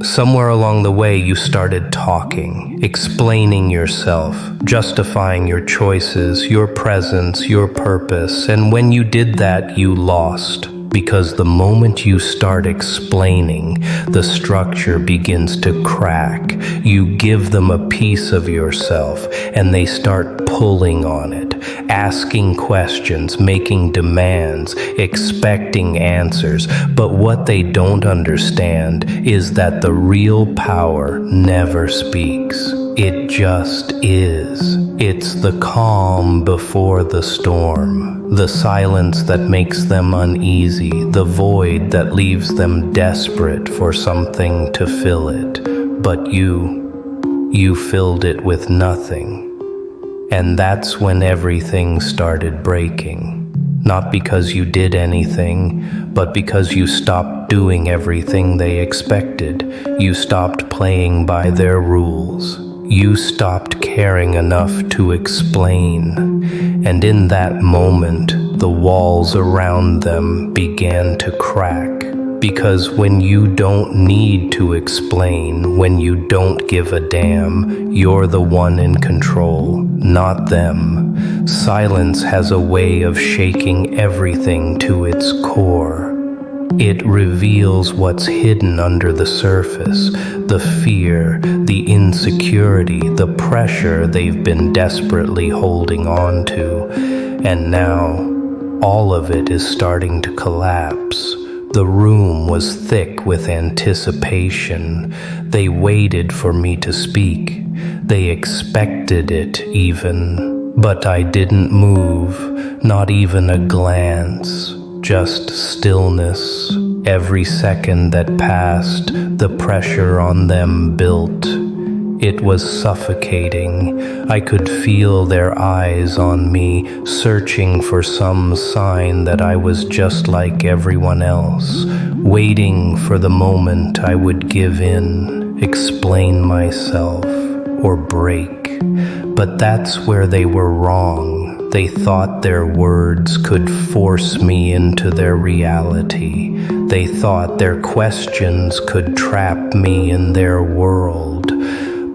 Somewhere along the way, you started talking, explaining yourself, justifying your choices, your presence, your purpose, and when you did that, you lost. Because the moment you start explaining, the structure begins to crack. You give them a piece of yourself, and they start pulling on it, asking questions, making demands, expecting answers. But what they don't understand is that the real power never speaks. It just is. It's the calm before the storm, the silence that makes them uneasy, the void that leaves them desperate for something to fill it. But you filled it with nothing. And that's when everything started breaking. Not because you did anything, but because you stopped doing everything they expected. You stopped playing by their rules. You stopped caring enough to explain, and in that moment, the walls around them began to crack. Because when you don't need to explain, when you don't give a damn, you're the one in control, not them. Silence has a way of shaking everything to its core. It reveals what's hidden under the surface, the fear, the insecurity, the pressure they've been desperately holding on to. And now, all of it is starting to collapse. The room was thick with anticipation. They waited for me to speak. They expected it even. But I didn't move, not even a glance. Just stillness. Every second that passed, the pressure on them built. It was suffocating. I could feel their eyes on me, searching for some sign that I was just like everyone else, waiting for the moment I would give in, explain myself, or break. But that's where they were wrong. They thought their words could force me into their reality. They thought their questions could trap me in their world.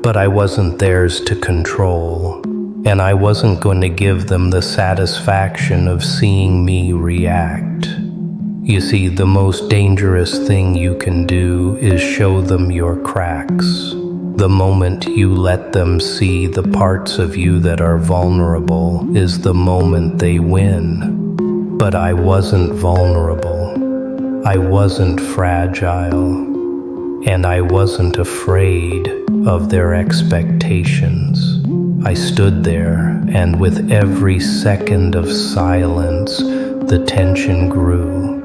But I wasn't theirs to control, and I wasn't going to give them the satisfaction of seeing me react. You see, the most dangerous thing you can do is show them your cracks. The moment you let them see the parts of you that are vulnerable is the moment they win. But I wasn't vulnerable. I wasn't fragile. And I wasn't afraid of their expectations. I stood there, and with every second of silence, the tension grew.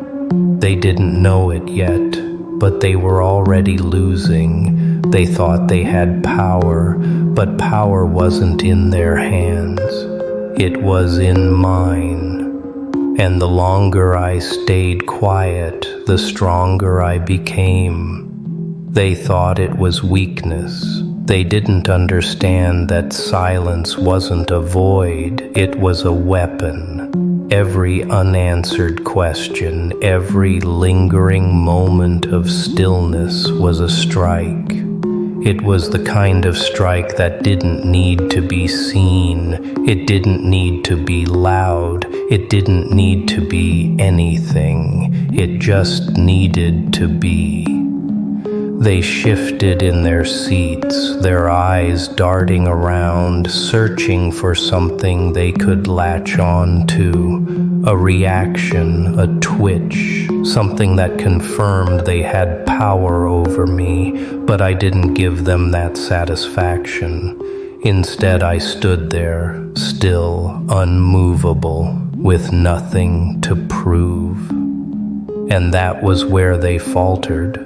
They didn't know it yet, but they were already losing. They thought they had power, but power wasn't in their hands. It was in mine. And the longer I stayed quiet, the stronger I became. They thought it was weakness. They didn't understand that silence wasn't a void, it was a weapon. Every unanswered question, every lingering moment of stillness was a strike. It was the kind of strike that didn't need to be seen. It didn't need to be loud. It didn't need to be anything. It just needed to be. They shifted in their seats, their eyes darting around, searching for something they could latch on to. A reaction, a twitch, something that confirmed they had power over me, but I didn't give them that satisfaction. Instead, I stood there, still, unmovable, with nothing to prove. And that was where they faltered.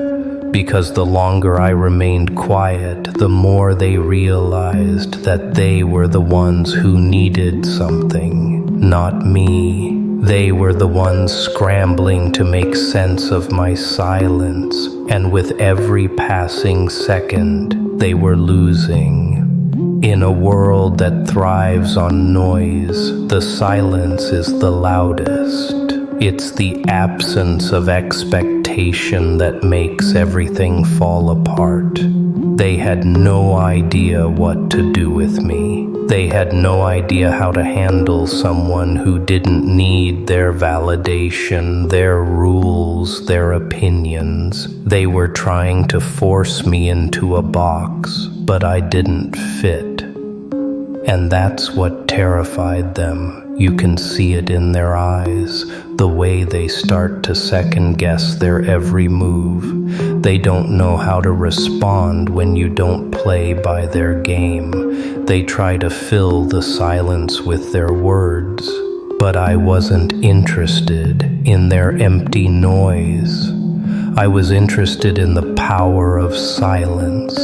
Because the longer I remained quiet, the more they realized that they were the ones who needed something, not me. They were the ones scrambling to make sense of my silence, and with every passing second, they were losing. In a world that thrives on noise, the silence is the loudest. It's the absence of expectation gravitation that makes everything fall apart. They had no idea what to do with me. They had no idea how to handle someone who didn't need their validation, their rules, their opinions. They were trying to force me into a box, but I didn't fit. And that's what terrified them. You can see it in their eyes, the way they start to second-guess their every move. They don't know how to respond when you don't play by their game. They try to fill the silence with their words. But I wasn't interested in their empty noise. I was interested in the power of silence,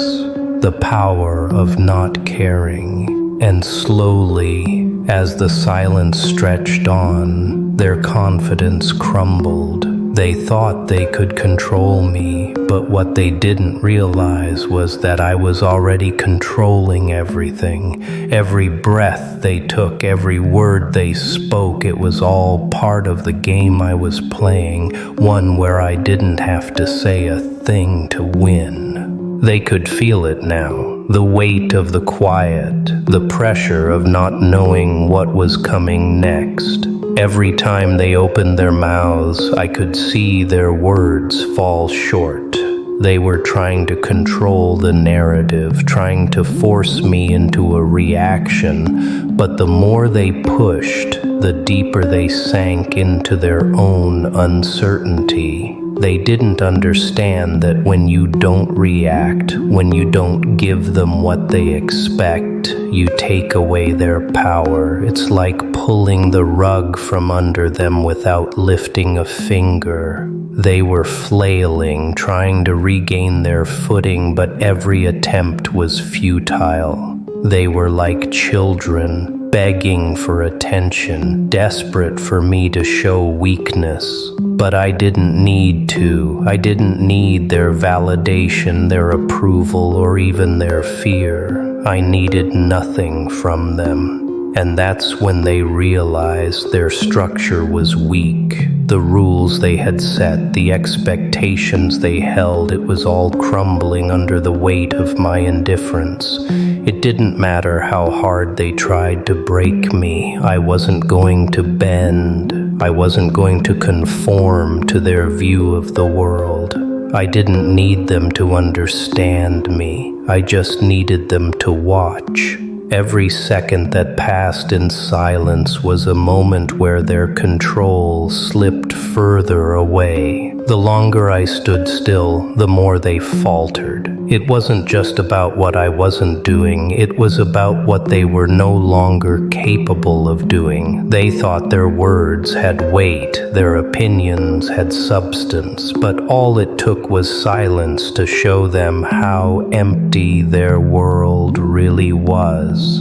the power of not caring. And slowly, as the silence stretched on, their confidence crumbled. They thought they could control me, but what they didn't realize was that I was already controlling everything. Every breath they took, every word they spoke, it was all part of the game I was playing, one where I didn't have to say a thing to win. They could feel it now. The weight of the quiet, the pressure of not knowing what was coming next. Every time they opened their mouths, I could see their words fall short. They were trying to control the narrative, trying to force me into a reaction, but the more they pushed, the deeper they sank into their own uncertainty. They didn't understand that when you don't react, when you don't give them what they expect, you take away their power. It's like pulling the rug from under them without lifting a finger. They were flailing, trying to regain their footing, but every attempt was futile. They were like children, begging for attention, desperate for me to show weakness. But I didn't need to. I didn't need their validation, their approval, or even their fear. I needed nothing from them. And that's when they realized their structure was weak. The rules they had set, the expectations they held, it was all crumbling under the weight of my indifference. It didn't matter how hard they tried to break me. I wasn't going to bend. I wasn't going to conform to their view of the world. I didn't need them to understand me. I just needed them to watch. Every second that passed in silence was a moment where their control slipped further away. The longer I stood still, the more they faltered. It wasn't just about what I wasn't doing, it was about what they were no longer capable of doing. They thought their words had weight, their opinions had substance, but all it took was silence to show them how empty their world really was.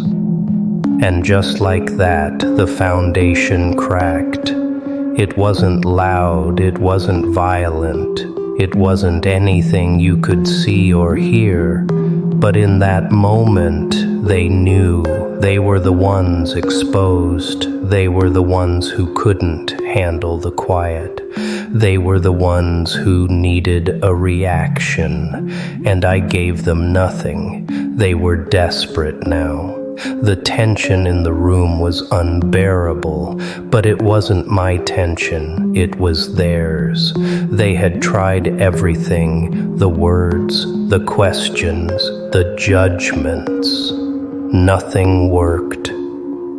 And just like that, the foundation cracked. It wasn't loud, it wasn't violent, it wasn't anything you could see or hear, but in that moment, they knew. They were the ones exposed. They were the ones who couldn't handle the quiet. They were the ones who needed a reaction, and I gave them nothing. They were desperate now. The tension in the room was unbearable, but it wasn't my tension, it was theirs. They had tried everything, the words, the questions, the judgments. Nothing worked.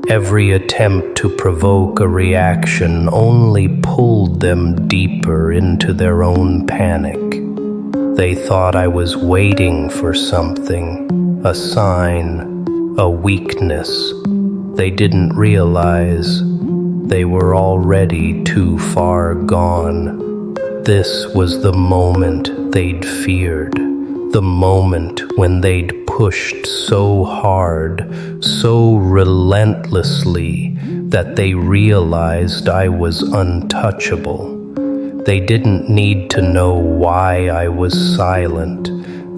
Every attempt to provoke a reaction only pulled them deeper into their own panic. They thought I was waiting for something, a sign, a weakness. They didn't realize they were already too far gone. This was the moment they'd feared, the moment when they'd pushed so hard, so relentlessly, that they realized I was untouchable. They didn't need to know why I was silent.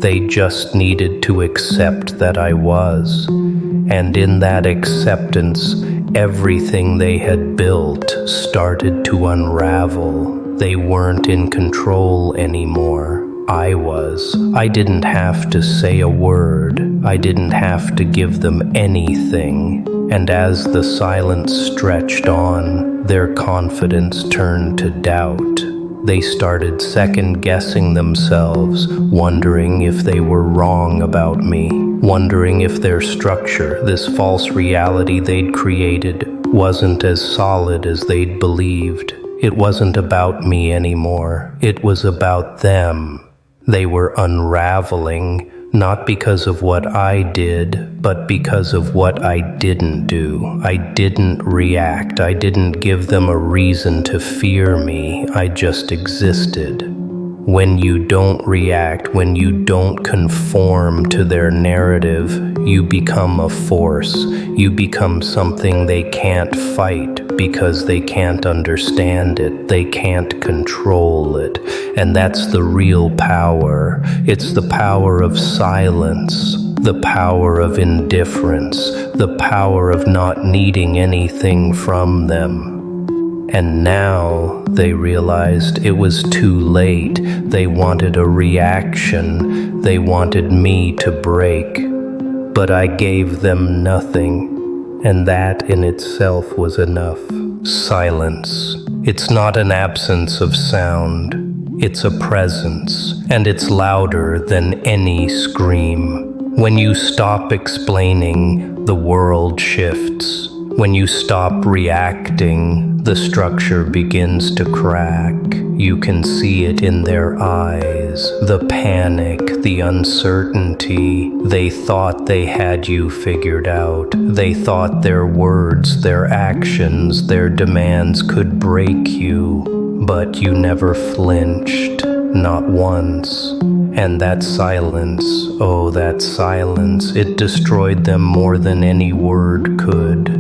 They just needed to accept that I was. And in that acceptance, everything they had built started to unravel. They weren't in control anymore. I was. I didn't have to say a word. I didn't have to give them anything. And as the silence stretched on, their confidence turned to doubt. They started second-guessing themselves, wondering if they were wrong about me, wondering if their structure, this false reality they'd created, wasn't as solid as they'd believed. It wasn't about me anymore. It was about them. They were unraveling, not because of what I did, but because of what I didn't do. I didn't react. I didn't give them a reason to fear me. I just existed. When you don't react, when you don't conform to their narrative, you become a force. You become something they can't fight because they can't understand it. They can't control it. And that's the real power. It's the power of silence, the power of indifference, the power of not needing anything from them. And now they realized it was too late. They wanted a reaction. They wanted me to break. But I gave them nothing, and that in itself was enough. Silence. It's not an absence of sound. It's a presence, and it's louder than any scream. When you stop explaining, the world shifts. When you stop reacting, the structure begins to crack. You can see it in their eyes, the panic, the uncertainty. They thought they had you figured out. They thought their words, their actions, their demands could break you, but you never flinched, not once. And that silence, oh, that silence, it destroyed them more than any word could.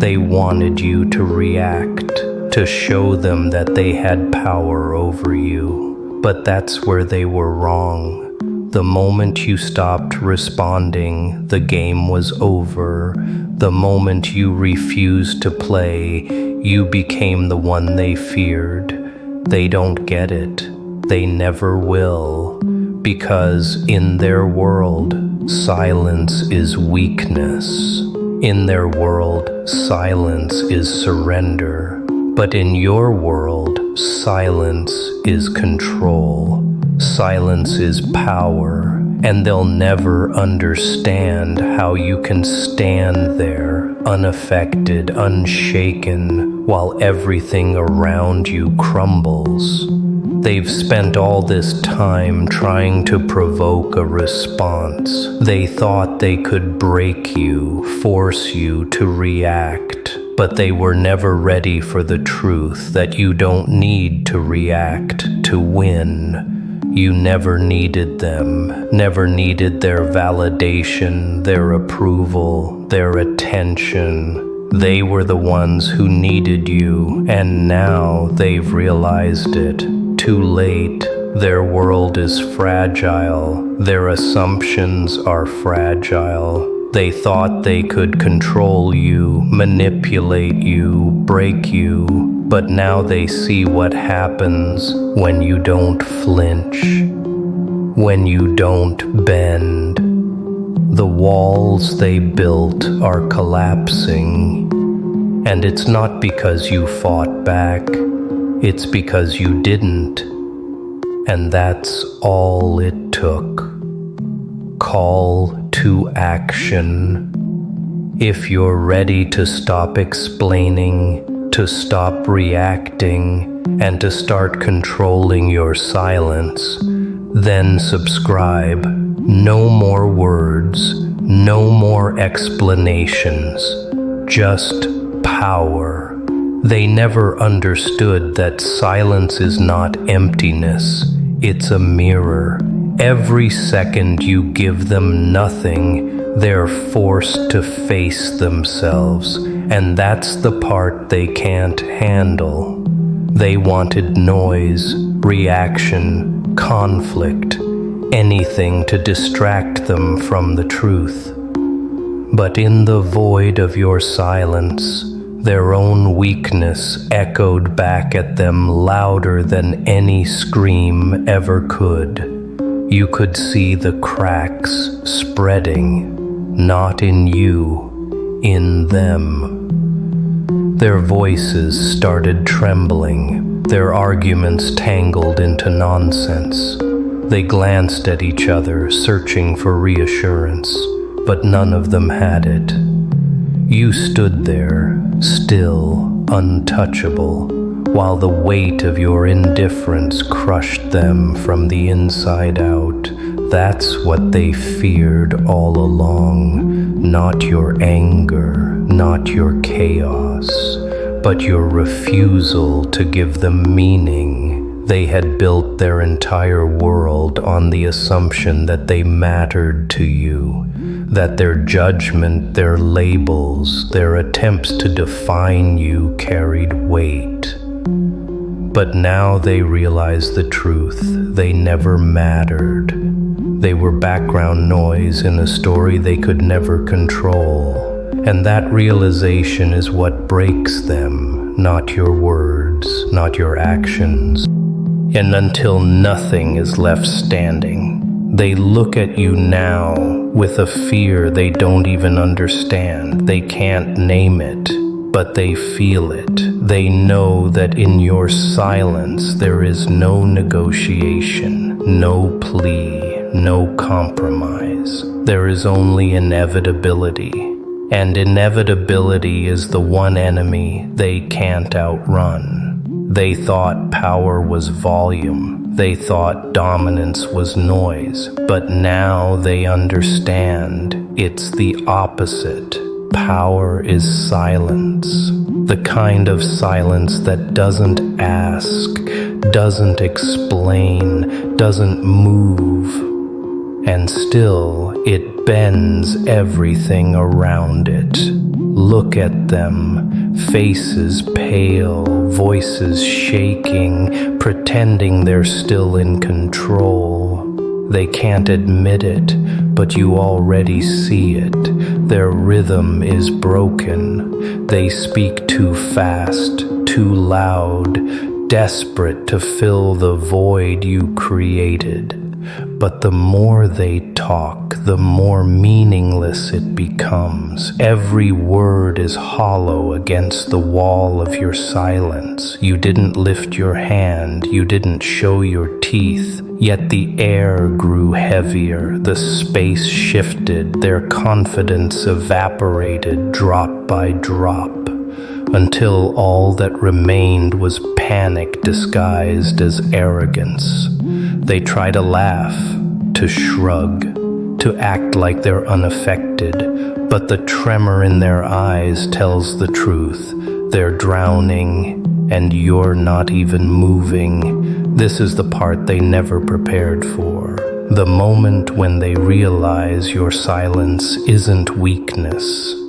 They wanted you to react, to show them that they had power over you. But that's where they were wrong. The moment you stopped responding, the game was over. The moment you refused to play, you became the one they feared. They don't get it. They never will. Because in their world, silence is weakness. In their world, silence is surrender. But in your world, silence is control. Silence is power. And they'll never understand how you can stand there, unaffected, unshaken, while everything around you crumbles. They've spent all this time trying to provoke a response. They thought they could break you, force you to react, but they were never ready for the truth that you don't need to react to win. You never needed them, never needed their validation, their approval, their attention. They were the ones who needed you, and now they've realized it. Too late. Their world is fragile. Their assumptions are fragile. They thought they could control you, manipulate you, break you, but now they see what happens when you don't flinch, when you don't bend. The walls they built are collapsing, and it's not because you fought back. It's because you didn't, and that's all it took. Call to action. If you're ready to stop explaining, to stop reacting, and to start controlling your silence, then subscribe. No more words, no more explanations, just power. They never understood that silence is not emptiness, it's a mirror. Every second you give them nothing, they're forced to face themselves, and that's the part they can't handle. They wanted noise, reaction, conflict, anything to distract them from the truth. But in the void of your silence, Their own weakness echoed back at them louder than any scream ever could. You could see the cracks spreading, not in you, in them. Their voices started trembling, their arguments tangled into nonsense. They glanced at each other, searching for reassurance, but none of them had it. You stood there, still, untouchable, while the weight of your indifference crushed them from the inside out. That's what they feared all along, not your anger, not your chaos, but your refusal to give them meaning. They had built their entire world on the assumption that they mattered to you, that their judgment, their labels, their attempts to define you carried weight. But now they realize the truth. They never mattered. They were background noise in a story they could never control. And that realization is what breaks them, not your words, not your actions. And until nothing is left standing, they look at you now with a fear they don't even understand. They can't name it, but they feel it. They know that in your silence there is no negotiation, no plea, no compromise. There is only inevitability. And inevitability is the one enemy they can't outrun. They thought power was volume. They thought dominance was noise, but now they understand it's the opposite. Power is silence, the kind of silence that doesn't ask, doesn't explain, doesn't move, and still it bends everything around it. Look at them, faces pale, voices shaking, pretending they're still in control. They can't admit it, but you already see it. Their rhythm is broken. They speak too fast, too loud, desperate to fill the void you created. But the more they talk, the more meaningless it becomes. Every word is hollow against the wall of your silence. You didn't lift your hand, you didn't show your teeth, yet the air grew heavier, the space shifted, their confidence evaporated drop by drop, until all that remained was panic disguised as arrogance. They try to laugh, to shrug, to act like they're unaffected, but the tremor in their eyes tells the truth. They're drowning, and you're not even moving. This is the part they never prepared for. The moment when they realize your silence isn't weakness,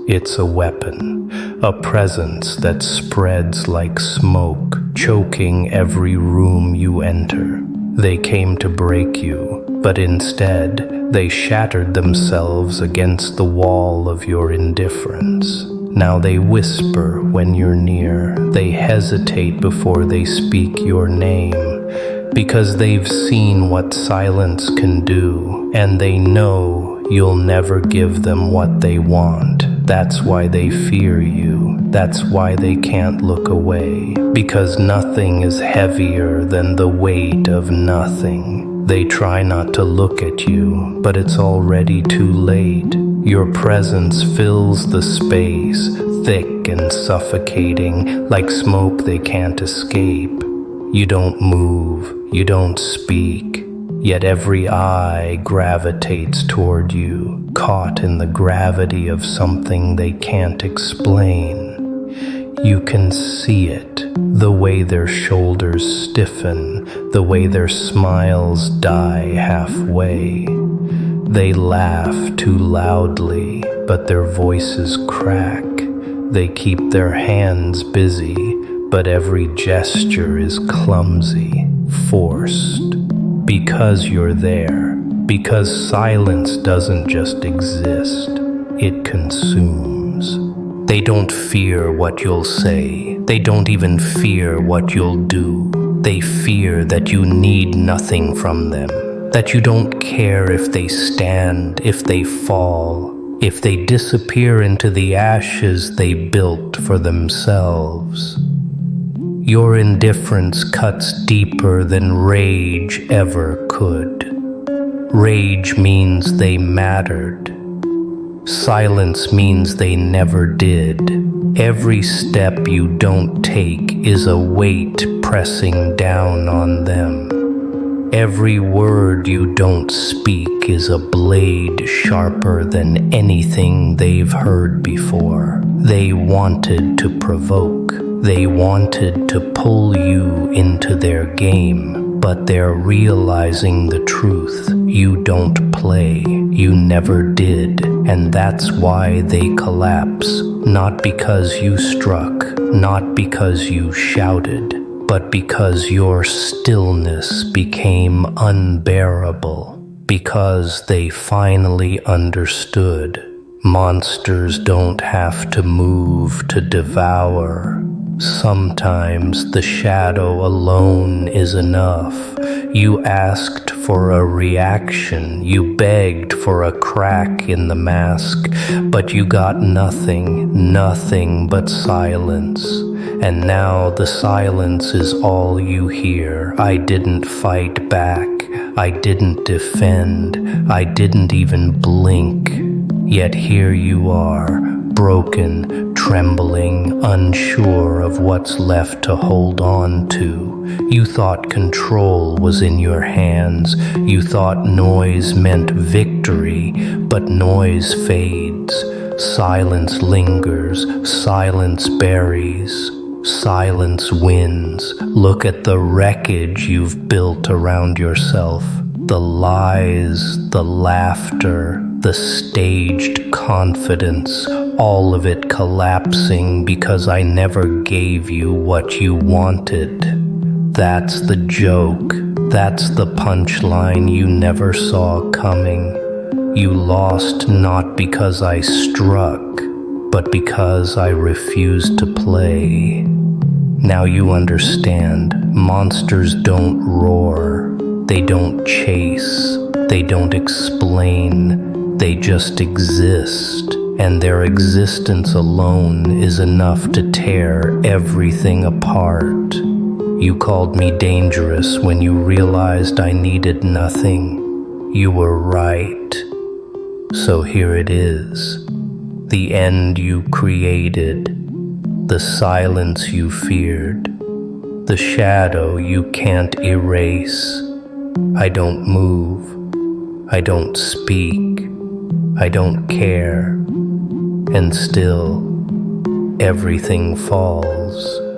it's a weapon, a presence that spreads like smoke, choking every room you enter. They came to break you, but instead they shattered themselves against the wall of your indifference. Now they whisper when you're near, they hesitate before they speak your name, because they've seen what silence can do, and they know you'll never give them what they want. That's why they fear you. That's why they can't look away, because nothing is heavier than the weight of nothing. They try not to look at you, but it's already too late. Your presence fills the space, thick and suffocating, like smoke they can't escape. You don't move, you don't speak, yet every eye gravitates toward you, caught in the gravity of something they can't explain. You can see it, the way their shoulders stiffen, the way their smiles die halfway. They laugh too loudly, but their voices crack. They keep their hands busy, but every gesture is clumsy, forced. Because you're there, because silence doesn't just exist, it consumes. They don't fear what you'll say. They don't even fear what you'll do. They fear that you need nothing from them, that you don't care if they stand, if they fall, if they disappear into the ashes they built for themselves. Your indifference cuts deeper than rage ever could. Rage means they mattered. Silence means they never did. Every step you don't take is a weight pressing down on them. Every word you don't speak is a blade sharper than anything they've heard before. They wanted to provoke. They wanted to pull you into their game, but they're realizing the truth. You don't play. You never did. And that's why they collapse. Not because you struck, not because you shouted, but because your stillness became unbearable. Because they finally understood. Monsters don't have to move to devour. Sometimes the shadow alone is enough. You asked for a reaction, you begged for a crack in the mask, but you got nothing but silence. And now the silence is all you hear. I didn't fight back, I didn't defend, I didn't even blink. Yet here you are, broken, trembling, unsure of what's left to hold on to. You thought control was in your hands. You thought noise meant victory, but noise fades. Silence lingers, silence buries, silence wins. Look at the wreckage you've built around yourself. The lies, the laughter, the staged confidence, all of it collapsing because I never gave you what you wanted. That's the joke. That's the punchline you never saw coming. You lost not because I struck, but because I refused to play. Now you understand. Monsters don't roar. They don't chase. They don't explain. They just exist. And their existence alone is enough to tear everything apart. You called me dangerous when you realized I needed nothing. You were right. So here it is. The end you created. The silence you feared. The shadow you can't erase. I don't move. I don't speak. I don't care. And still, everything falls.